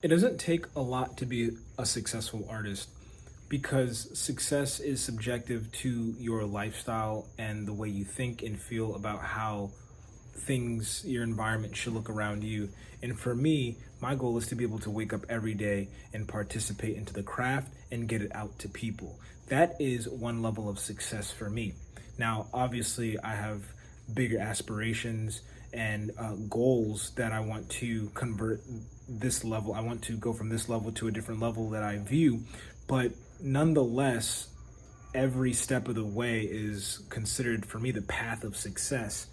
It doesn't take a lot to be a successful artist because success is subjective to your lifestyle and the way you think and feel about how things, your environment should look around you. And for me, my goal is to be able to wake up every day and participate into the craft and get it out to people. That is one level of success for me. Now, obviously, I have bigger aspirations and goals that I want to convert this level. I want to go from this level to a different level that I view. But nonetheless, every step of the way is considered for me the path of success.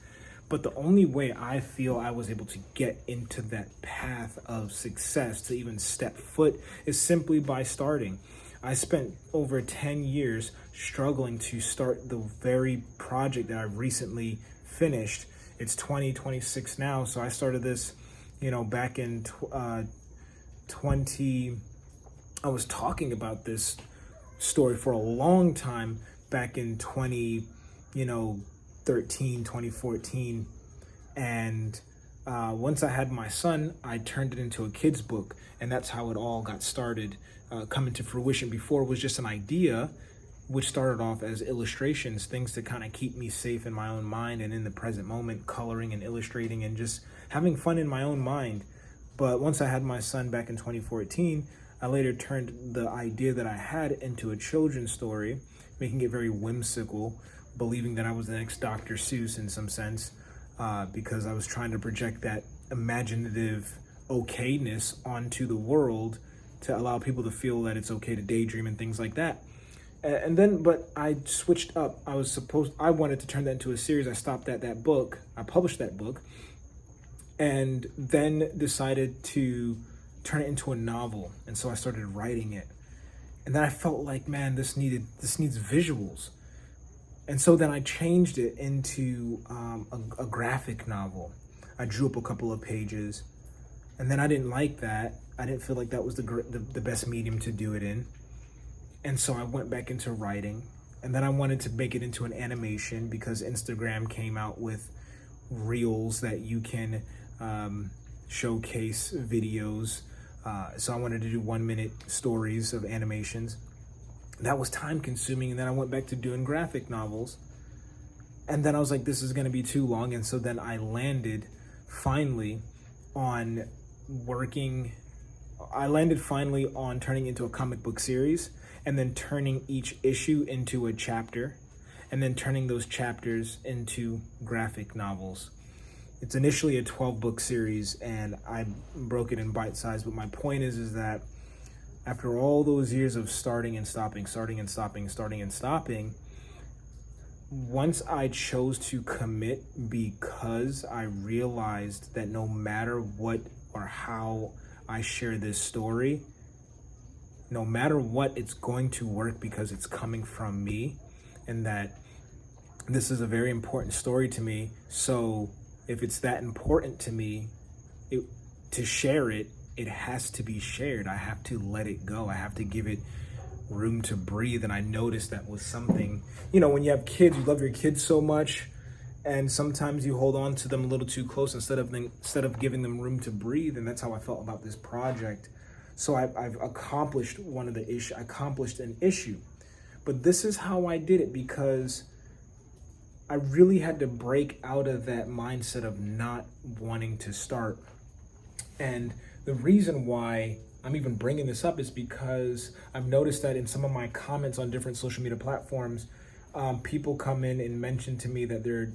But the only way I feel I was able to get into that path of success, to even step foot, is simply by starting. I spent over 10 years struggling to start the very project that I recently finished. It's 2026 now, so I started this, back in 20. I was talking about this story for a long time back in 2013, 2014. And once I had my son, I turned it into a kid's book. And that's how it all got started, coming to fruition. Before it was just an idea, which started off as illustrations, things to kind of keep me safe in my own mind and in the present moment, coloring and illustrating and just having fun in my own mind. But once I had my son back in 2014, I later turned the idea that I had into a children's story, making it very whimsical, believing that I was the next Dr. Seuss in some sense, because I was trying to project that imaginative okayness onto the world to allow people to feel that it's okay to daydream and things like that. But I switched up. I wanted to turn that into a series. I stopped at that book. I published that book and then decided to turn it into a novel. And so I started writing it. And then I felt like, man, this needs visuals. And so then I changed it into a graphic novel. I drew up a couple of pages, and then I didn't like that. I didn't feel like that was the best medium to do it in. And so I went back into writing, and then I wanted to make it into an animation because Instagram came out with reels that you can showcase videos. So I wanted to do 1 minute stories of animations. That was time consuming. And then I went back to doing graphic novels. And then I was like, this is going to be too long. And so then I landed finally on turning into a comic book series, and then turning each issue into a chapter, and then turning those chapters into graphic novels. It's initially a 12-book series, and I broke it in bite size. But my point is that after all those years of starting and stopping, once I chose to commit because I realized that no matter what or how I share this story, no matter what, it's going to work because it's coming from me, and that this is a very important story to me. So if it's that important to me to share it, it has to be shared. I have to let it go. I have to give it room to breathe. And I noticed that was something, when you have kids, you love your kids so much, and sometimes you hold on to them a little too close instead of giving them room to breathe. And that's how I felt about this project. So I've accomplished an issue, but this is how I did it, because I really had to break out of that mindset of not wanting to start. And the reason why I'm even bringing this up is because I've noticed that in some of my comments on different social media platforms, people come in and mention to me that they're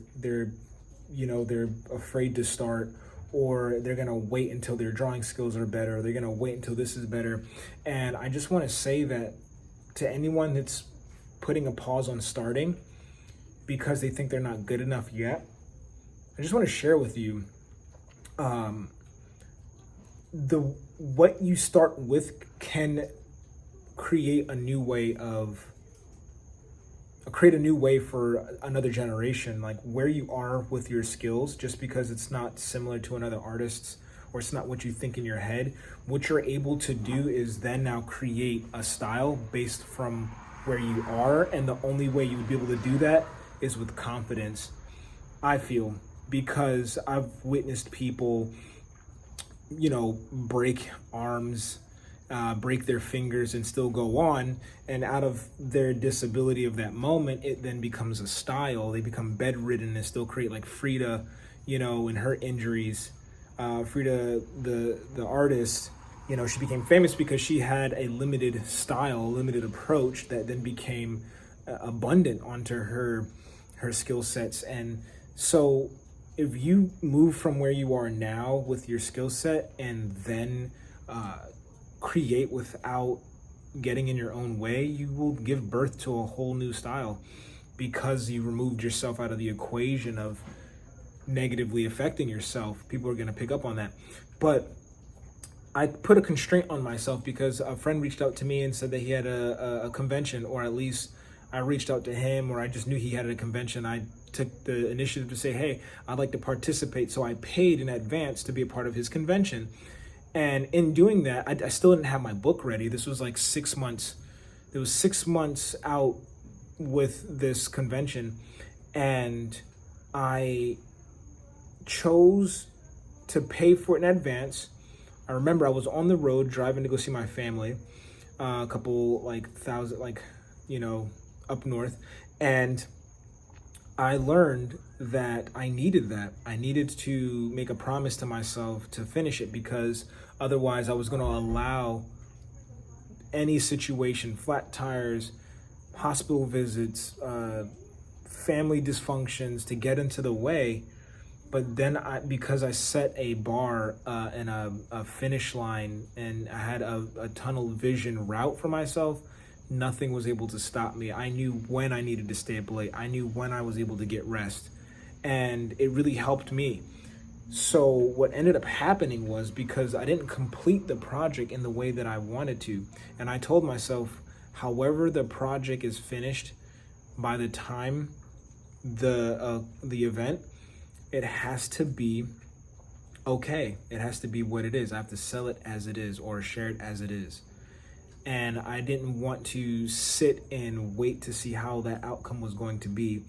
afraid to start, or they're gonna wait until their drawing skills are better, or they're gonna wait until this is better. And I just want to say that to anyone that's putting a pause on starting because they think they're not good enough yet, I just want to share with you what you start with can create a new way for another generation. Like where you are with your skills, just because it's not similar to another artist's, or it's not what you think in your head, what you're able to do is then now create a style based from where you are. And the only way you would be able to do that is with confidence, I feel, because I've witnessed people break arms, break their fingers and still go on. And out of their disability of that moment, it then becomes a style. They become bedridden and still create, like Frida, in her injuries. Frida, the artist, she became famous because she had a limited style, a limited approach that then became abundant onto her skill sets. And so if you move from where you are now with your skill set and then create without getting in your own way, you will give birth to a whole new style, because you removed yourself out of the equation of negatively affecting yourself. People are going to pick up on that. But I put a constraint on myself because a friend reached out to me and said that he had a convention, or at least I reached out to him, or I just knew he had a convention. I took the initiative to say, hey, I'd like to participate. So I paid in advance to be a part of his convention. And in doing that, I still didn't have my book ready. This was like 6 months. It was 6 months out with this convention. And I chose to pay for it in advance. I remember I was on the road driving to go see my family, a couple up north. And I learned that I needed that. I needed to make a promise to myself to finish it, because otherwise I was going to allow any situation, flat tires, hospital visits, family dysfunctions to get into the way. But then because I set a bar and a finish line, and I had a tunnel vision route for myself, nothing was able to stop me. I knew when I needed to stay up late. I knew when I was able to get rest. And it really helped me. So what ended up happening was, because I didn't complete the project in the way that I wanted to, and I told myself, however the project is finished by the time the event, it has to be okay. It has to be what it is. I have to sell it as it is, or share it as it is. And I didn't want to sit and wait to see how that outcome was going to be.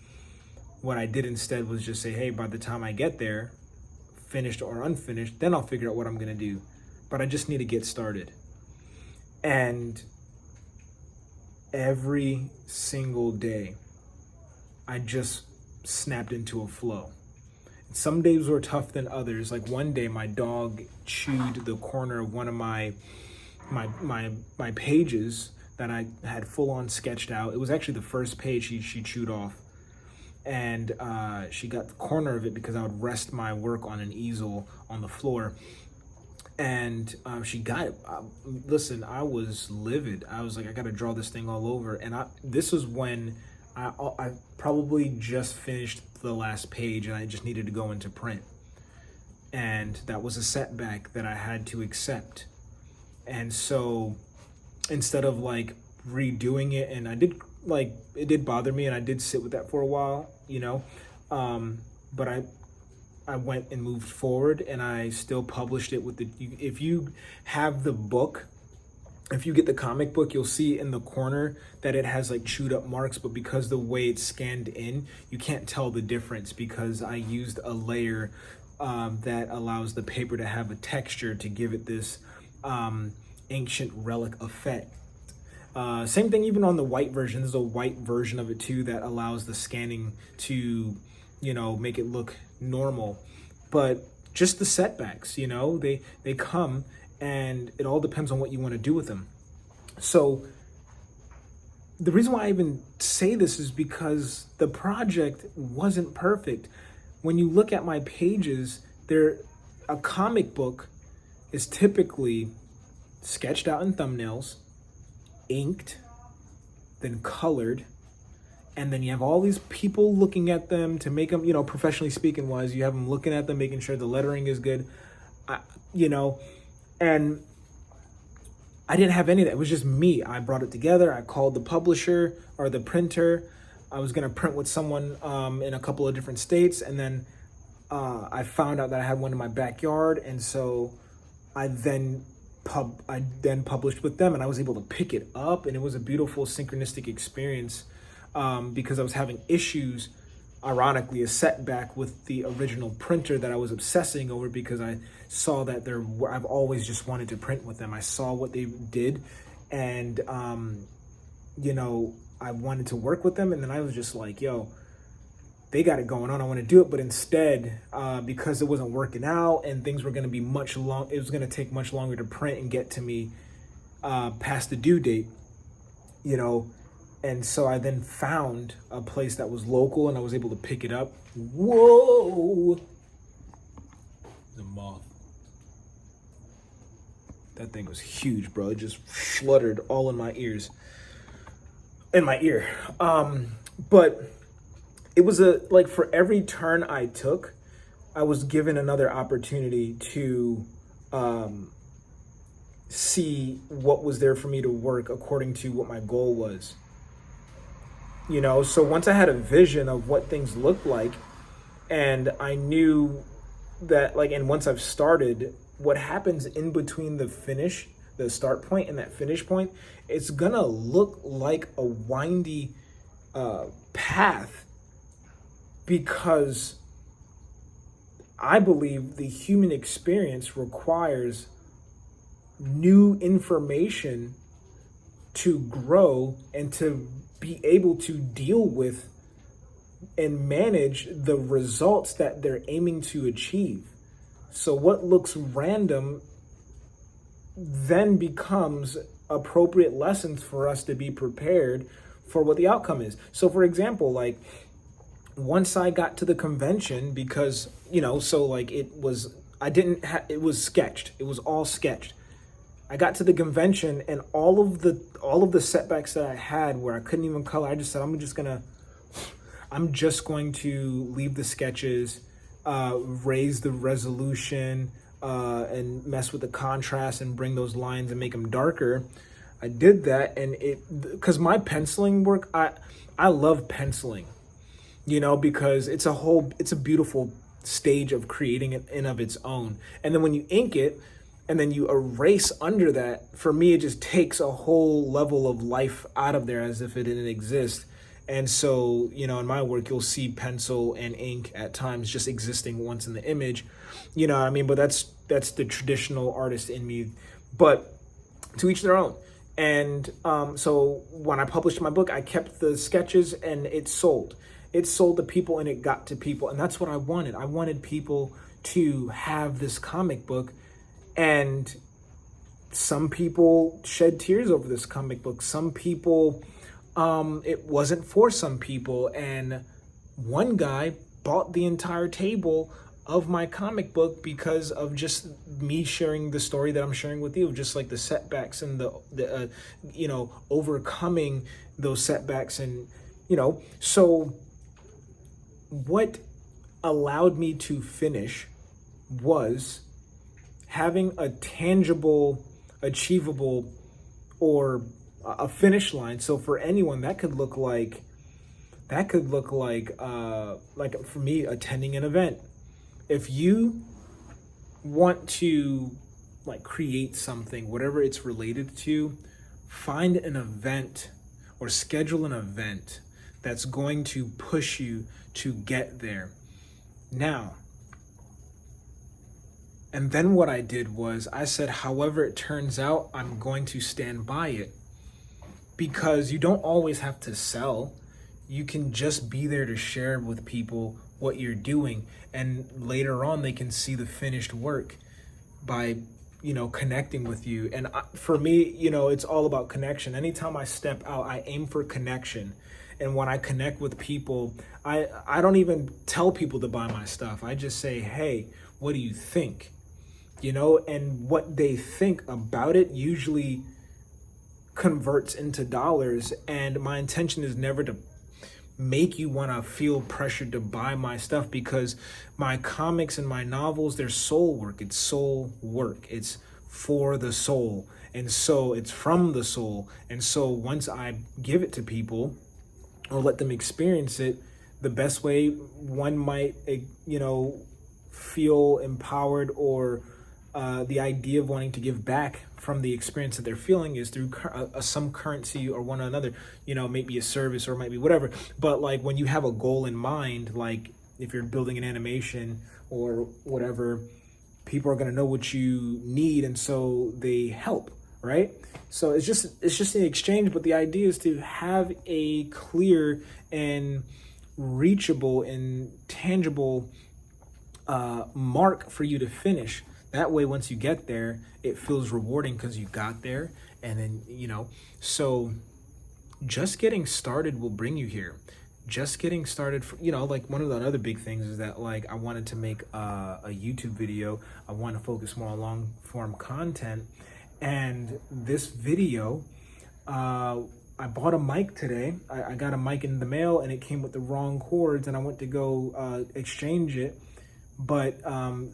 What I did instead was just say, hey, by the time I get there, finished or unfinished, then I'll figure out what I'm going to do. But I just need to get started. And every single day, I just snapped into a flow. Some days were tough than others. Like one day, my dog chewed the corner of one of my pages that I had full on sketched out. It was actually the first page she chewed off. And she got the corner of it because I would rest my work on an easel on the floor. And she got it. Listen, I was livid. I was like, I got to draw this thing all over. And this was when I probably just finished the last page, and I just needed to go into print. And that was a setback that I had to accept. And so instead of like redoing it, and it did bother me, and I did sit with that for a while, but I went and moved forward, and I still published it with if you have the book, if you get the comic book, you'll see in the corner that it has like chewed up marks, but because the way it's scanned in, you can't tell the difference, because I used a layer that allows the paper to have a texture to give it this ancient relic effect. Same thing even on the white version. There's a white version of it too that allows the scanning to, make it look normal. But just the setbacks, they come, and it all depends on what you want to do with them. So the reason why I even say this is because the project wasn't perfect. When you look at my pages, a comic book is typically sketched out in thumbnails, inked, then colored, and then you have all these people looking at them to make them, professionally speaking wise, you have them looking at them, making sure the lettering is good, and I didn't have any of that. It was just me. I brought it together. I called the publisher or the printer. I was going to print with someone in a couple of different states, and then I found out that I had one in my backyard, and so I then published with them, and I was able to pick it up, and it was a beautiful synchronistic experience because I was having issues ironically a setback with the original printer that I was obsessing over, because I saw that I've always just wanted to print with them. I saw what they did, and you know, I wanted to work with them, and then I was just like, yo, they got it going on. I want to do it, but instead, because it wasn't working out and things were going to be it was going to take much longer to print and get to me past the due date, you know. And so I then found a place that was local, and I was able to pick it up. Whoa! The moth. That thing was huge, bro. It just fluttered all in my ears. In my ear. But it was like for every turn I took, I was given another opportunity to see what was there for me to work according to what my goal was. You know, so once I had a vision of what things looked like, and I knew that, like, and once I've started, what happens in between the start point and that finish point, it's gonna look like a windy path, because I believe the human experience requires new information to grow and to be able to deal with and manage the results that they're aiming to achieve. So what looks random then becomes appropriate lessons for us to be prepared for what the outcome is. So for example, like, once I got to the convention, because, you know, so like it was sketched. It was all sketched. I got to the convention, and all of the setbacks that I had where I couldn't even color, I just said, I'm just going to leave the sketches, raise the resolution, and mess with the contrast and bring those lines and make them darker. I did that, and because my penciling work, I love penciling, you know, because it's a beautiful stage of creating it in of its own. And then when you ink it, and then you erase under that, for me, it just takes a whole level of life out of there, as if it didn't exist. And so, you know, in my work, you'll see pencil and ink at times just existing once in the image, you know what I mean? But that's the traditional artist in me, but to each their own. And so when I published my book, I kept the sketches, and it sold to people, and it got to people. And that's what I wanted. I wanted people to have this comic book. And some people shed tears over this comic book. Some people, it wasn't for some people. And one guy bought the entire table of my comic book because of just me sharing the story that I'm sharing with you, just like the setbacks and the you know, overcoming those setbacks. And, you know, so what allowed me to finish was having a tangible, achievable, or a finish line. So for anyone, that could look like for me, attending an event. If you want to, like, create something, whatever it's related to, find an event or schedule an event that's going to push you to get there. Now, and then what I did was I said, however it turns out, I'm going to stand by it. Because you don't always have to sell. You can just be there to share with people what you're doing. And later on, they can see the finished work by, you know, connecting with you. And for me, you know, it's all about connection. Anytime I step out, I aim for connection. And when I connect with people, I don't even tell people to buy my stuff. I just say, hey, what do you think? You know, and what they think about it usually converts into dollars. And my intention is never to make you want to feel pressured to buy my stuff, because my comics and my novels, they're soul work. It's soul work. It's for the soul. And so it's from the soul. And so once I give it to people or let them experience it, the best way one might, you know, feel empowered or the idea of wanting to give back from the experience that they're feeling is through some currency or one or another, you know, maybe a service or it might be whatever. But like when you have a goal in mind, like if you're building an animation or whatever, people are going to know what you need, and so they help, right? So it's just an exchange, but the idea is to have a clear and reachable and tangible mark for you to finish. That way, once you get there, it feels rewarding because you got there. And then, you know, so just getting started will bring you here. Just getting started, you know, like one of the other big things is that like I wanted to make a YouTube video. I want to focus more on long form content. And this video, I bought a mic today. I got a mic in the mail and it came with the wrong cords, and I went to go exchange it. But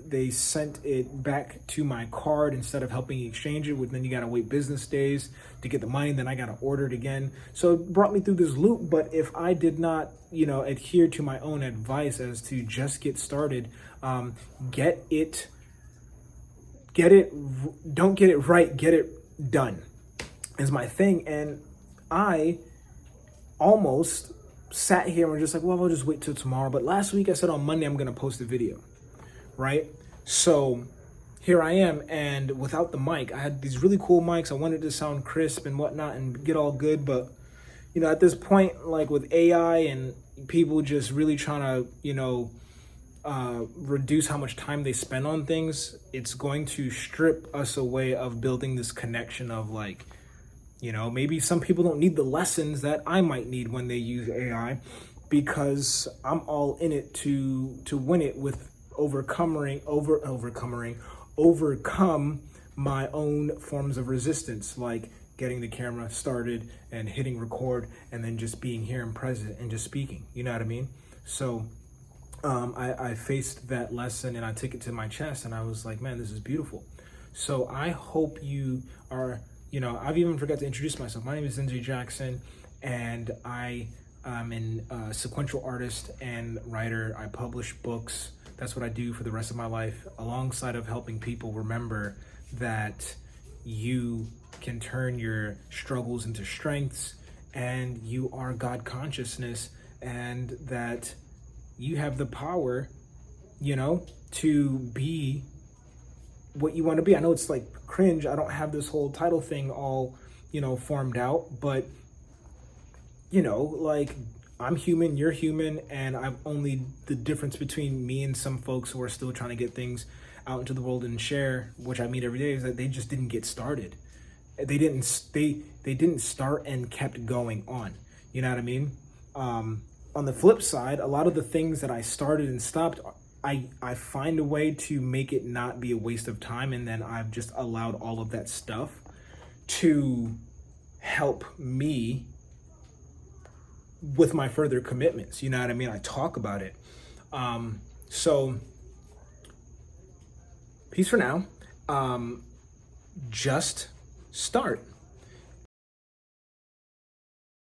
they sent it back to my card instead of helping exchange it. Then you gotta wait business days to get the money. Then I gotta order it again. So it brought me through this loop. But if I did not, you know, adhere to my own advice as to just get started, don't get it right, get it done is my thing. And I almost sat here and was just like, well, I'll just wait till tomorrow. But last week I said on Monday I'm gonna post a video. Right? So here I am, and without the mic, I had these really cool mics. I wanted to sound crisp and whatnot and get all good, but you know, at this point, like with AI and people just really trying to, you know, reduce how much time they spend on things, it's going to strip us away of building this connection of like, you know, maybe some people don't need the lessons that I might need when they use AI, because I'm all in it to win it with overcome my own forms of resistance, like getting the camera started and hitting record and then just being here and present and just speaking, you know what I mean? So I faced that lesson and I took it to my chest, and I was like, man, this is beautiful. So I hope you are, you know, I've even forgot to introduce myself. My name is NJ Jackson, and I am a sequential artist and writer. I publish books. That's what I do for the rest of my life, alongside of helping people remember that you can turn your struggles into strengths, and you are God consciousness, and that you have the power, you know, to be what you want to be. I know it's like cringe. I don't have this whole title thing all, you know, formed out, but you know, like I'm human, you're human, and I'm only the difference between me and some folks who are still trying to get things out into the world and share, which I meet every day, is that they just didn't get started. They didn't start and kept going on. You know what I mean? On the flip side, a lot of the things that I started and stopped, I find a way to make it not be a waste of time, and then I've just allowed all of that stuff to help me with my further commitments. You know what I mean? I talk about it. So peace for now. Just start.